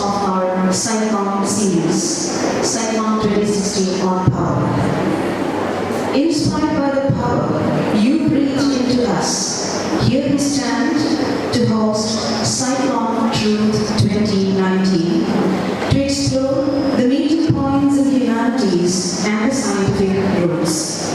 of our SICON series, SICON 2016 on Power. Inspired by the power you breathed into us, here we stand to host SICON Truth 2019 to explore the meeting points of humanities and the scientific roots.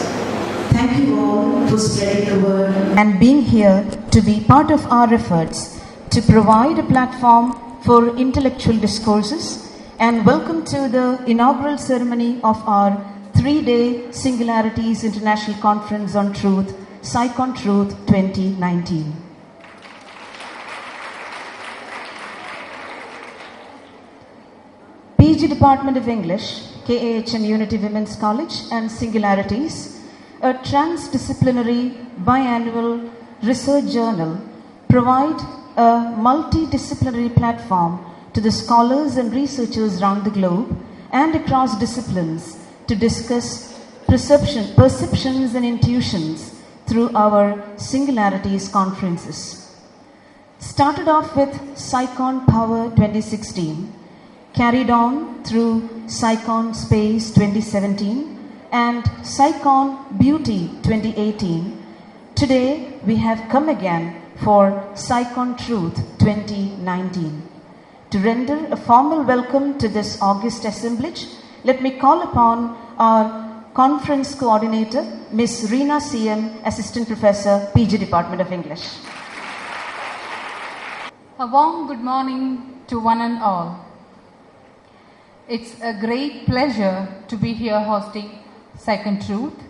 Thank you all for spreading the word and being here to be part of our efforts to provide a platform for intellectual discourses, and welcome to the inaugural ceremony of our 3-day Singularities International Conference on Truth, SICON Truth 2019. PG Department of English, KAHM Unity Women's College and Singularities, a transdisciplinary biannual research journal, provide a multidisciplinary platform to the scholars and researchers around the globe and across disciplines to discuss perceptions and intuitions through our Singularities conferences. Started off with SICON Power 2016, carried on through SICON Space 2017 and SICON Beauty 2018. Today we have come again for SICON Truth 2019. To render a formal welcome to this august assemblage, let me call upon our conference coordinator, Ms. Reena CM, Assistant Professor, PG Department of English. A warm good morning to one and all. It's a great pleasure to be here hosting SICON Truth,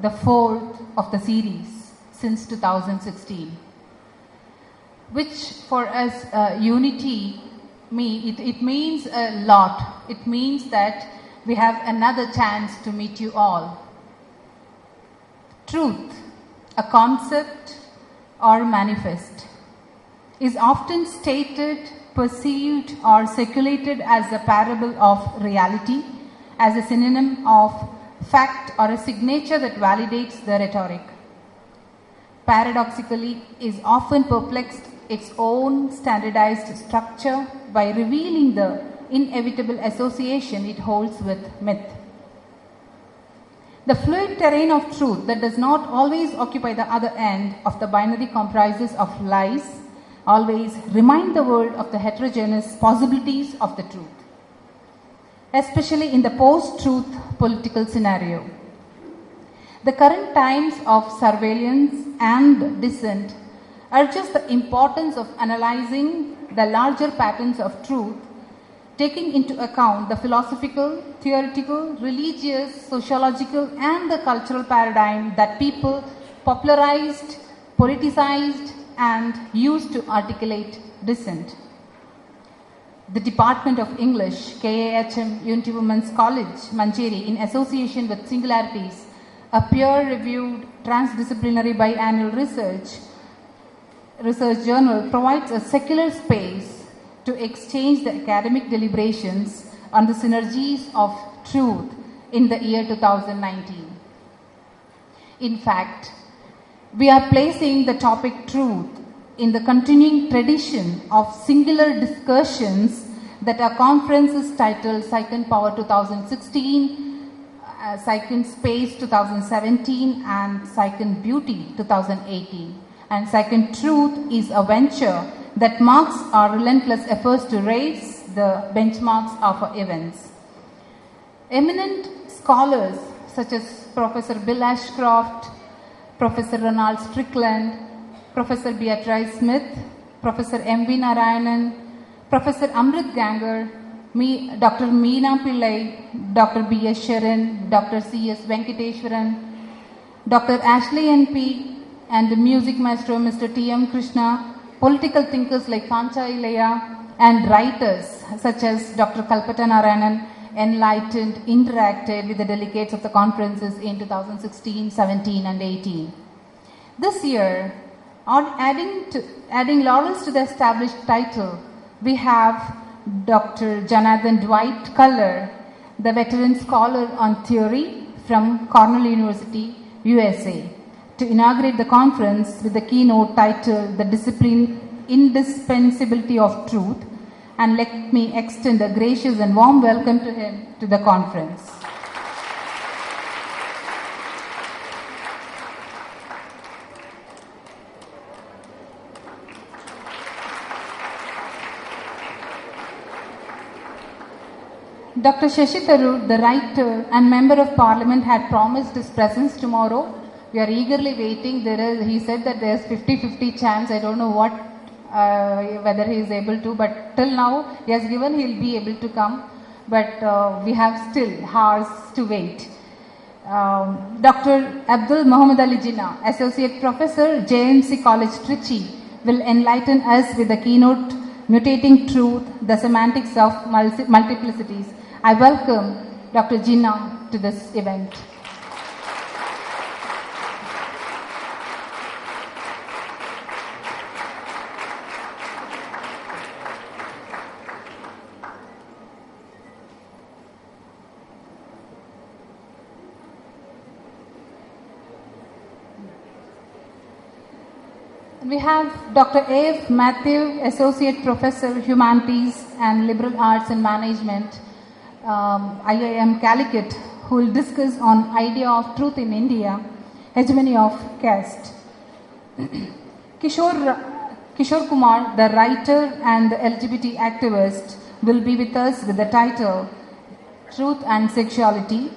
the fourth of the series since 2016, which for us unity, it means a lot. It means that we have another chance to meet you all. Truth, a concept or manifest, is often stated, perceived or circulated as a parable of reality, as a synonym of fact or a signature that validates the rhetoric. Paradoxically, is often perplexed its own standardized structure by revealing the inevitable association it holds with myth. The fluid terrain of truth that does not always occupy the other end of the binary comprises of lies always remind the world of the heterogeneous possibilities of the truth, especially in the post-truth political scenario. The current times of surveillance and dissent urges the importance of analyzing the larger patterns of truth, taking into account the philosophical, theoretical, religious, sociological, and the cultural paradigm that people popularized, politicized, and used to articulate dissent. The Department of English, KAHM Unity Women's College, Mancheri, in association with Singularities, a peer-reviewed transdisciplinary biannual research journal, provides a secular space to exchange the academic deliberations on the synergies of truth in the year 2019. In fact, we are placing the topic truth in the continuing tradition of singular discussions that our conferences titled SICON Power 2016, SICON Space 2017 and SICON Beauty 2018. And SICON Truth is a venture that marks our relentless efforts to raise the benchmarks of our events. Eminent scholars such as Professor Bill Ashcroft, Professor Ronald Strickland, Professor Beatrice Smith, Professor M.V. Narayanan, Professor Amrit Ganger, Dr. Meena Pillai, Dr. B.S. Sharan, Dr. C.S. Venkateshwaran, Dr. Ashley N.P., and the music maestro Mr. T.M. Krishna, political thinkers like Kancha Ilaya, and writers such as Dr. Kalpata Narayanan enlightened, interacted with the delegates of the conferences in 2016, 17, and 18. This year, adding laurels to the established title, we have Dr. Jonathan Dwight Culler, the veteran scholar on theory from Cornell University, USA, to inaugurate the conference with the keynote titled The Discipline Indispensability of Truth, and let me extend a gracious and warm welcome to him to the conference. Dr. Shashi Tharoor, the writer and member of parliament, had promised his presence tomorrow. We are eagerly waiting. He said that there's 50-50 chance. I don't know whether he is able to, but till now he has given he'll be able to come. But we have still hours to wait. Dr. Abdul Muhammad Ali Jinnah, Associate Professor, JMC College, Trichy, will enlighten us with the keynote, Mutating Truth, the Semantics of Multiplicities. I welcome Dr. Jinnah to this event. We have Dr. A.F. Matthew, Associate Professor, Humanities and Liberal Arts and Management, IIM Calicut, who will discuss on idea of truth in India, hegemony of caste. Kishore Kumar, the writer and the LGBT activist, will be with us with the title Truth and Sexuality.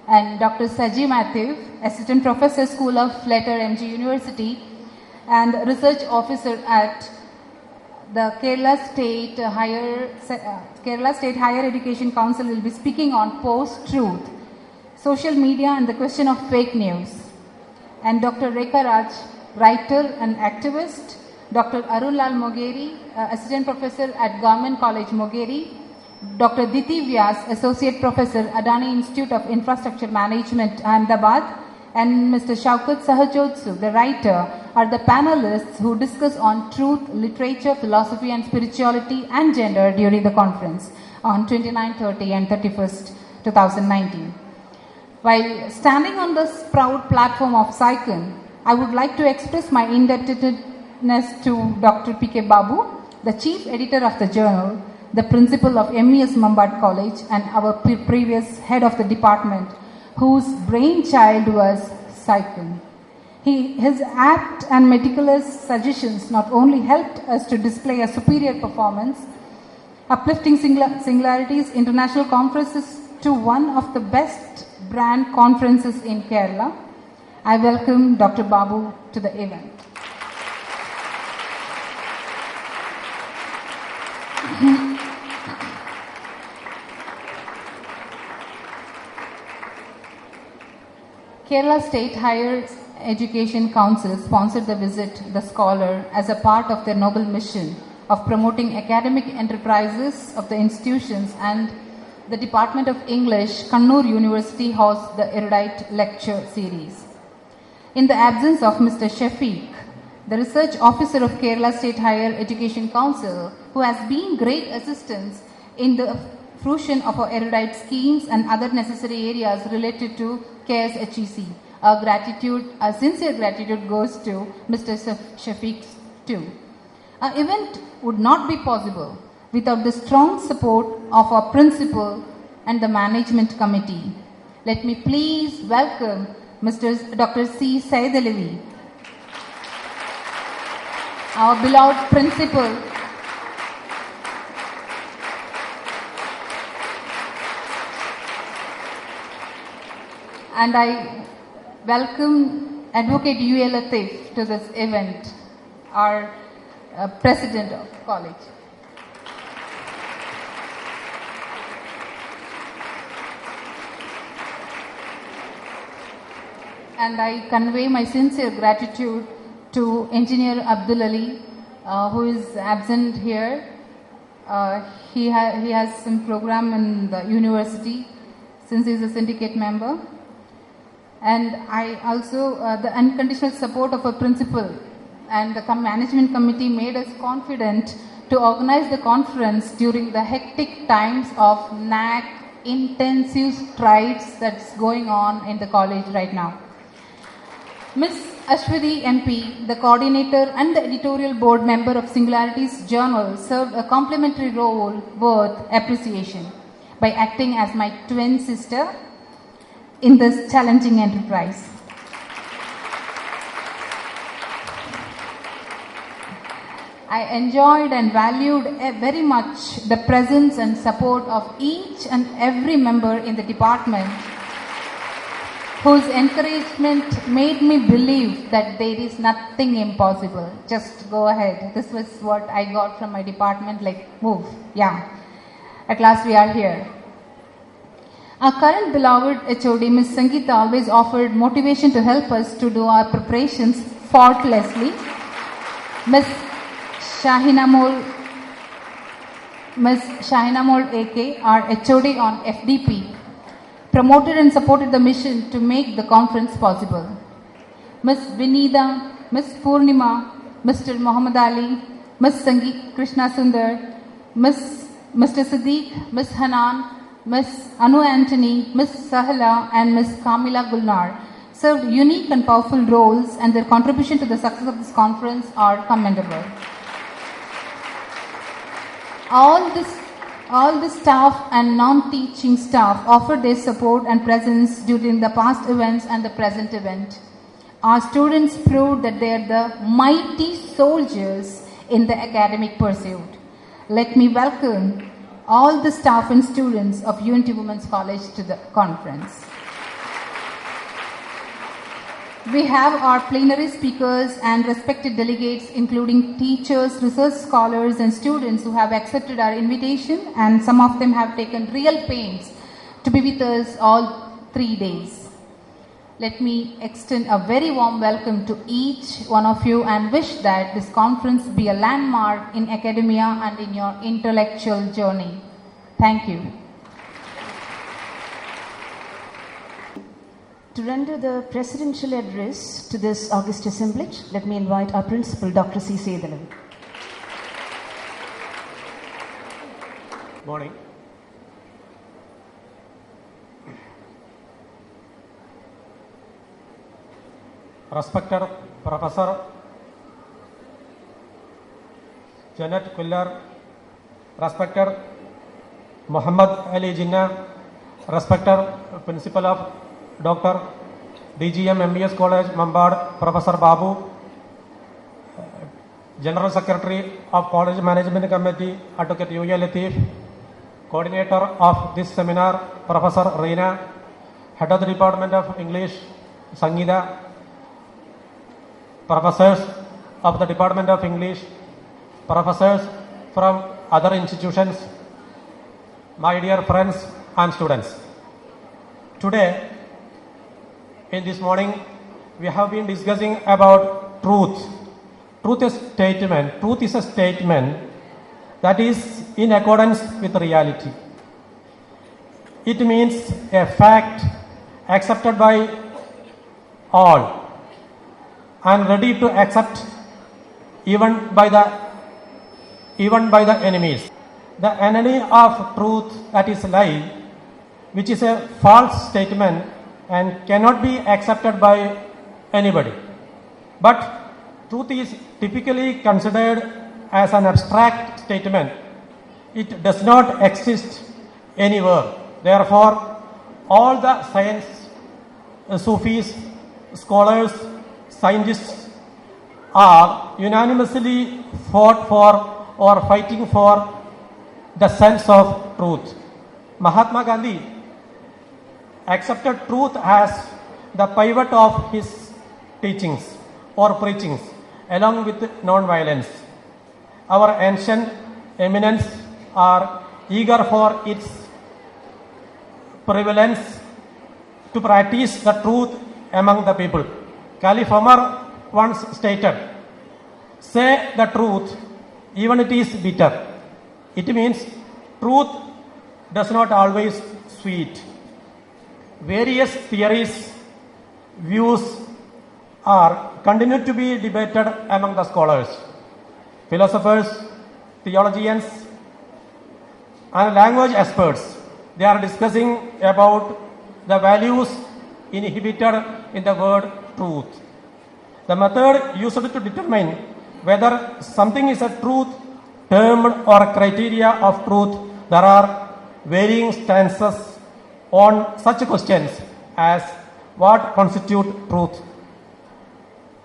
And Dr. Saji Matthew, Assistant Professor, School of Letter, MG University, and Research Officer at the Kerala State Higher Education Council, will be speaking on post-truth, social media and the question of fake news. And Dr. Rekha Raj, writer and activist, Dr. Arun Lal Mogeri, Assistant Professor at Government College, Mogeri, Dr. Diti Vyas, Associate Professor, Adani Institute of Infrastructure Management, Ahmedabad, and Mr. Shaukat Sahajotsu, the writer, are the panelists who discuss on truth, literature, philosophy and spirituality and gender during the conference on 29, 30 and 31st, 2019. While standing on this proud platform of SICON, I would like to express my indebtedness to Dr.P.K. Babu, the chief editor of the journal, the principal of MES Mumbai College, and our previous head of the department, whose brainchild was SICON. His apt and meticulous suggestions not only helped us to display a superior performance, uplifting Singularities International Conferences to one of the best brand conferences in Kerala. I welcome Dr. Babu to the event. Kerala State Higher Education Council sponsored the visit the scholar as a part of their noble mission of promoting academic enterprises of the institutions, and the Department of English, Kannur University, hosts the erudite lecture series. In the absence of Mr. Shafiq, the research officer of Kerala State Higher Education Council, who has been great assistance in the fruition of our erudite schemes and other necessary areas related to KSHEC. Our sincere gratitude goes to Mr. Shafiq too. Our event would not be possible without the strong support of our principal and the management committee. Let me please welcome Dr. C. Saidalavi, our beloved principal, and I welcome Advocate U.A. Latif to this event, our president of college. And I convey my sincere gratitude to Engineer Abdul Ali, who is absent here. He has some program in the university since he is a syndicate member. And I also, the unconditional support of a principal and the management committee made us confident to organize the conference during the hectic times of NAC intensive strides that's going on in the college right now. Ms. Ashwini MP, the coordinator and the editorial board member of Singularities Journal, served a complementary role worth appreciation by acting as my twin sister in this challenging enterprise. I enjoyed and valued very much the presence and support of each and every member in the department, whose encouragement made me believe that there is nothing impossible. Just go ahead. This was what I got from my department, like, move. Yeah. At last we are here. Our current beloved HOD, Ms. Sangeeta, always offered motivation to help us to do our preparations faultlessly. Ms. Shahinamol AK, our HOD on FDP, promoted and supported the mission to make the conference possible. Ms. Vinida, Ms. Purnima, Mr. Muhammad Ali, Ms. Sangeet Krishna Sundar, Mr. Siddiq, Ms. Hanan, Ms. Anu Antony, Ms. Sahala and Ms. Kamila Gulnar served unique and powerful roles, and their contribution to the success of this conference are commendable. All the staff and non-teaching staff offered their support and presence during the past events and the present event. Our students proved that they are the mighty soldiers in the academic pursuit. Let me welcome all the staff and students of UNT Women's College to the conference. We have our plenary speakers and respected delegates, including teachers, research scholars, and students who have accepted our invitation, and some of them have taken real pains to be with us all 3 days. Let me extend a very warm welcome to each one of you and wish that this conference be a landmark in academia and in your intellectual journey. Thank you. To render the presidential address to this august assemblage, let me invite our principal, Dr. C. Sedalan. Morning. Respected Professor Janet Quiller, respected Muhammad Ali Jinnah, respected Principal of Dr. DGM MBS College, Mambad, Professor Babu, General Secretary of College Management Committee, Advocate U.A. Latif, Coordinator of this seminar, Professor Reena, Head of the Department of English, Sangeeta, Professors of the Department of English, Professors from other institutions, my dear friends and students. Today, in this morning, we have been discussing about truth. Truth is a statement that is in accordance with reality. It means a fact accepted by all and ready to accept even by the enemies. The enemy of truth, that is lie, which is a false statement and cannot be accepted by anybody. But truth is typically considered as an abstract statement. It does not exist anywhere. Therefore, all the science, Sufis, scholars, scientists are unanimously fought for or fighting for the sense of truth. Mahatma Gandhi accepted truth as the pivot of his teachings or preachings, along with non-violence. Our ancient eminents are eager for its prevalence to practice the truth among the people. Caliph Omar once stated, "Say the truth, even it is bitter." It means truth does not always sweet. Various theories, views are continued to be debated among the scholars, philosophers, theologians, and language experts. They are discussing about the values inhibited in the word truth. The method used to determine whether something is a truth term or a criteria of truth. There are varying stances on such questions as what constitutes truth,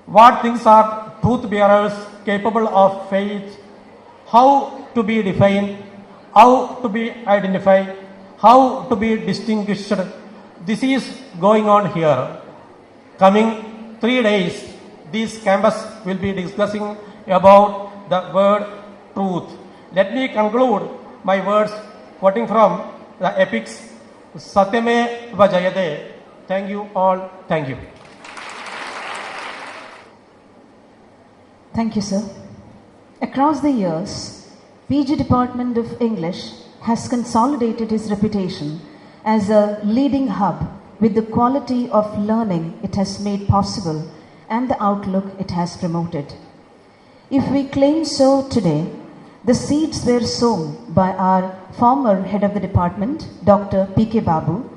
what things are truth bearers capable of faith, how to be defined, how to be identified, how to be distinguished. This is going on here. Coming 3 days, this campus will be discussing about the word truth. Let me conclude my words quoting from the epics Satyame Vajayade. Thank you all. Thank you. Thank you, sir. Across the years, PG Department of English has consolidated its reputation as a leading hub with the quality of learning it has made possible and the outlook it has promoted. If we claim so today, the seeds were sown by our former head of the department, Dr.P.K. Babu,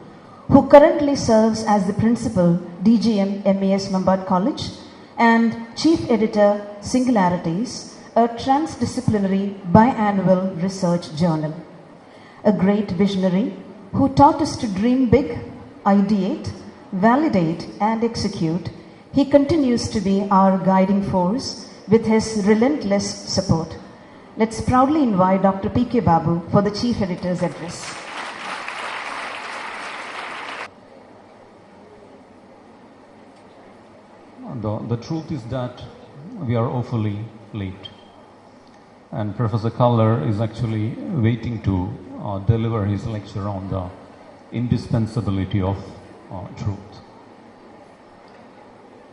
who currently serves as the principal, DGM MES Mambad College, and chief editor, Singularities, a transdisciplinary biannual research journal. A great visionary who taught us to dream big, ideate, validate, and execute, he continues to be our guiding force with his relentless support. Let's proudly invite Dr. P.K. Babu for the Chief Editor's address. The truth is that we are awfully late. And Professor Kaller is actually waiting to deliver his lecture on the indispensability of truth.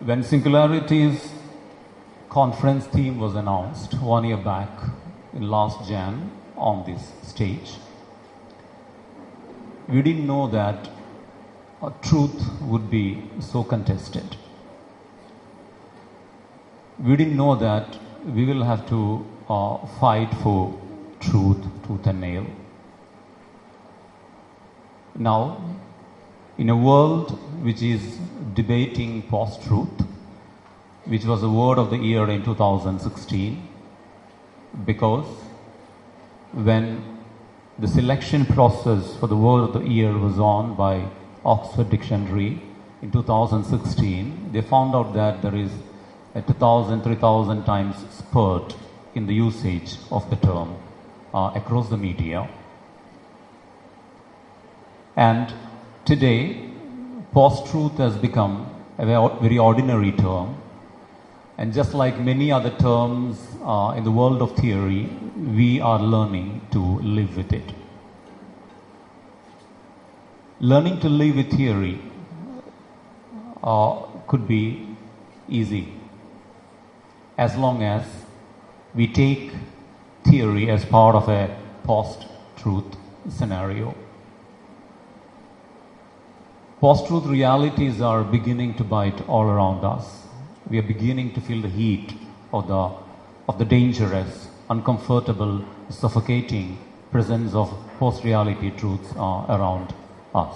When Singularities conference theme was announced 1 year back in last Jan on this stage, we didn't know that truth would be so contested. We didn't know that we will have to fight for truth, tooth and nail. Now, in a world which is debating post-truth, which was the word of the year in 2016, because when the selection process for the word of the year was on by Oxford Dictionary in 2016, they found out that there is a 2,000, 3,000 times spurt in the usage of the term across the media. And today, post-truth has become a very ordinary term. And just like many other terms in the world of theory, we are learning to live with it. Learning to live with theory could be easy, as long as we take theory as part of a post-truth scenario. Post-truth realities are beginning to bite all around us. We are beginning to feel the heat of the dangerous, uncomfortable, suffocating presence of post-reality truths around us.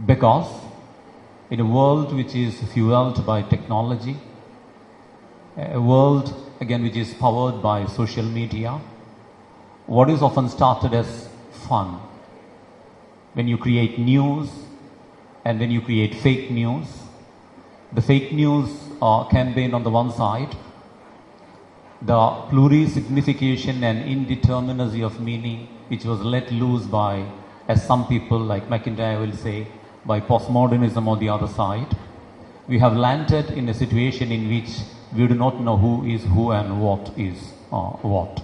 Because in a world which is fueled by technology, a world again which is powered by social media, what is often started as fun, when you create news and when you create fake news, the fake news campaign on the one side, the plurisignification and indeterminacy of meaning which was let loose by, as some people like McIntyre will say, by postmodernism on the other side, we have landed in a situation in which we do not know who is who and what is what.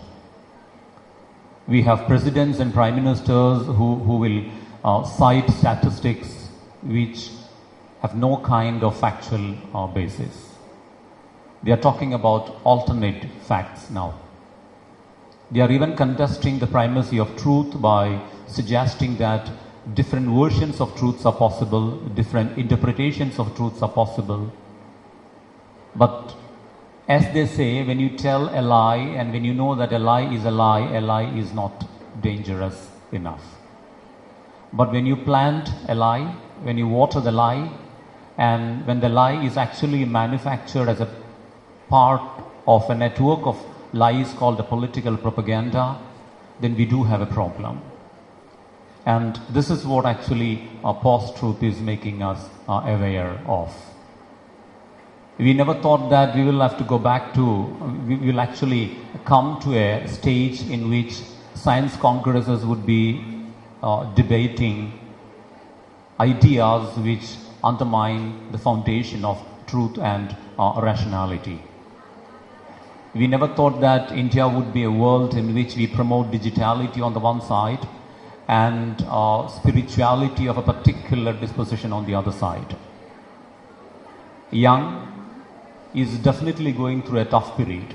We have presidents and prime ministers who will cite statistics which have no kind of factual basis. They are talking about alternate facts now. They are even contesting the primacy of truth by suggesting that different versions of truths are possible, different interpretations of truths are possible. But as they say, when you tell a lie and when you know that a lie is not dangerous enough. But when you plant a lie, when you water the lie, And when the lie is actually manufactured as a part of a network of lies called the political propaganda, then we do have a problem. And this is what actually post-truth is making us aware of. We never thought that we will have to go back to, we will actually come to a stage in which science congresses would be debating ideas which undermine the foundation of truth and rationality. We never thought that India would be a world in which we promote digitality on the one side and spirituality of a particular disposition on the other side. Young is definitely going through a tough period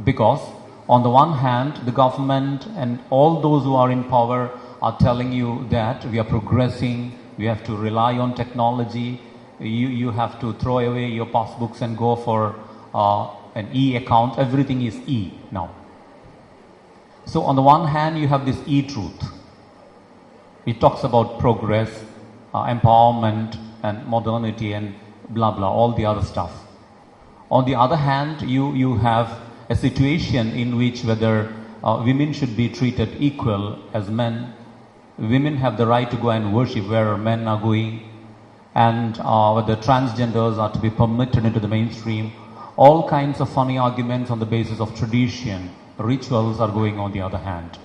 because on the one hand, the government and all those who are in power are telling you that we are progressing, we have to rely on technology, you have to throw away your passbooks and go for an e-account, everything is e now. So on the one hand, you have this e-truth. It talks about progress, empowerment and modernity and blah blah, all the other stuff. On the other hand, you have a situation in which whether women should be treated equal as men, women have the right to go and worship where men are going, and whether transgenders are to be permitted into the mainstream. All kinds of funny arguments on the basis of tradition, rituals are going on the other hand.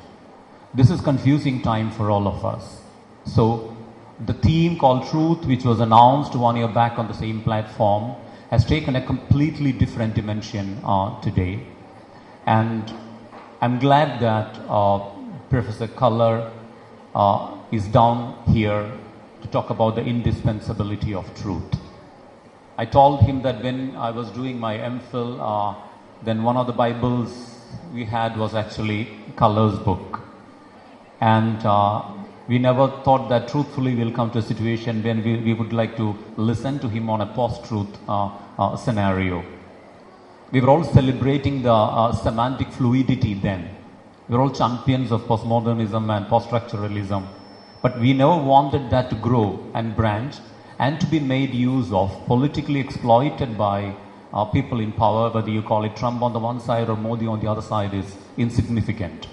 This is confusing time for all of us. So the theme called Truth, which was announced 1 year back on the same platform, has taken a completely different dimension today. And I'm glad that Professor Color is down here to talk about the indispensability of truth. I told him that when I was doing my MPhil, then one of the Bibles we had was actually Color's book. And we never thought that truthfully we'll come to a situation when we would like to listen to him on a post-truth scenario. We were all celebrating the semantic fluidity then. We were all champions of postmodernism and post-structuralism. But we never wanted that to grow and branch and to be made use of, politically exploited by people in power, whether you call it Trump on the one side or Modi on the other side, is insignificant.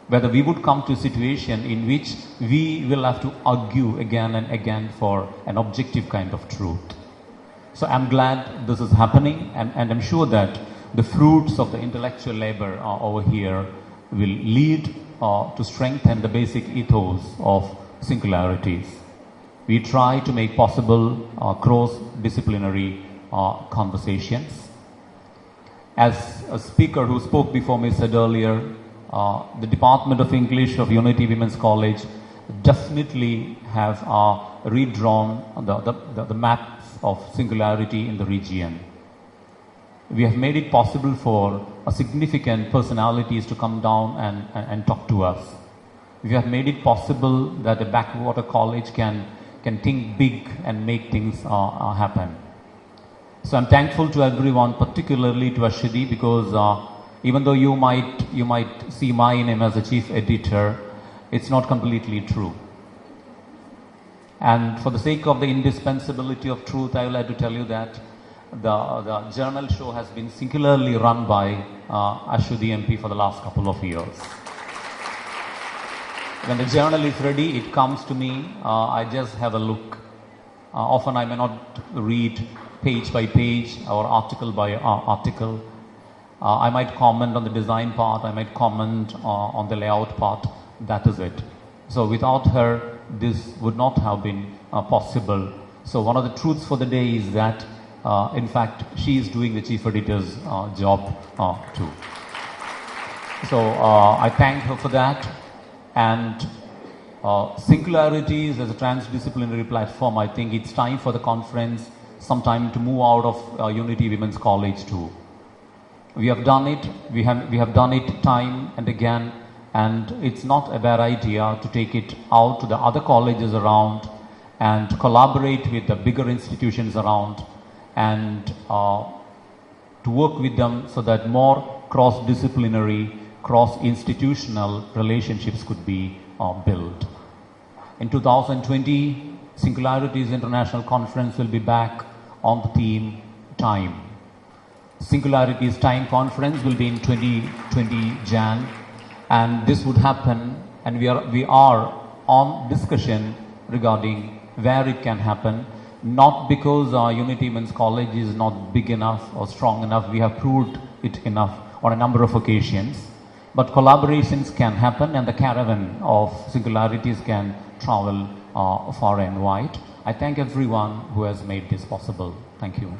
Whether we would come to a situation in which we will have to argue again and again for an objective kind of truth. So I'm glad this is happening, and I'm sure that the fruits of the intellectual labor over here will lead to strengthen the basic ethos of Singularities. We try to make possible cross-disciplinary conversations. As a speaker who spoke before me said earlier, the Department of English of Unity Women's College definitely have redrawn the maps of singularity in the region. We have made it possible for significant personalities to come down and talk to us. We have made it possible that a backwater college can think big and make things happen. So I'm thankful to everyone, particularly to Ashidi, because even though you might see my name as the chief editor, it's not completely true. And for the sake of the indispensability of truth, I will have to tell you that the journal show has been singularly run by Ashudi MP for the last couple of years. When the journal is ready, it comes to me, I just have a look. Often I may not read page by page or article by article. I might comment on the design part, I might comment on the layout part, that is it. So without her, this would not have been possible. So one of the truths for the day is that, in fact, she is doing the chief editor's job too. So I thank her for that. And Singularities as a transdisciplinary platform, I think it's time for the conference sometime to move out of Unity Women's College too. We have done it, we have done it time and again, and it's not a bad idea to take it out to the other colleges around and collaborate with the bigger institutions around and to work with them so that more cross-disciplinary, cross-institutional relationships could be built. In 2020, Singularities International Conference will be back on the theme time. Singularities Time Conference will be in 2020 Jan, and this would happen, and we are on discussion regarding where it can happen, not because our Unity Women's College is not big enough or strong enough, we have proved it enough on a number of occasions, but collaborations can happen and the caravan of Singularities can travel far and wide. I thank everyone who has made this possible. Thank you.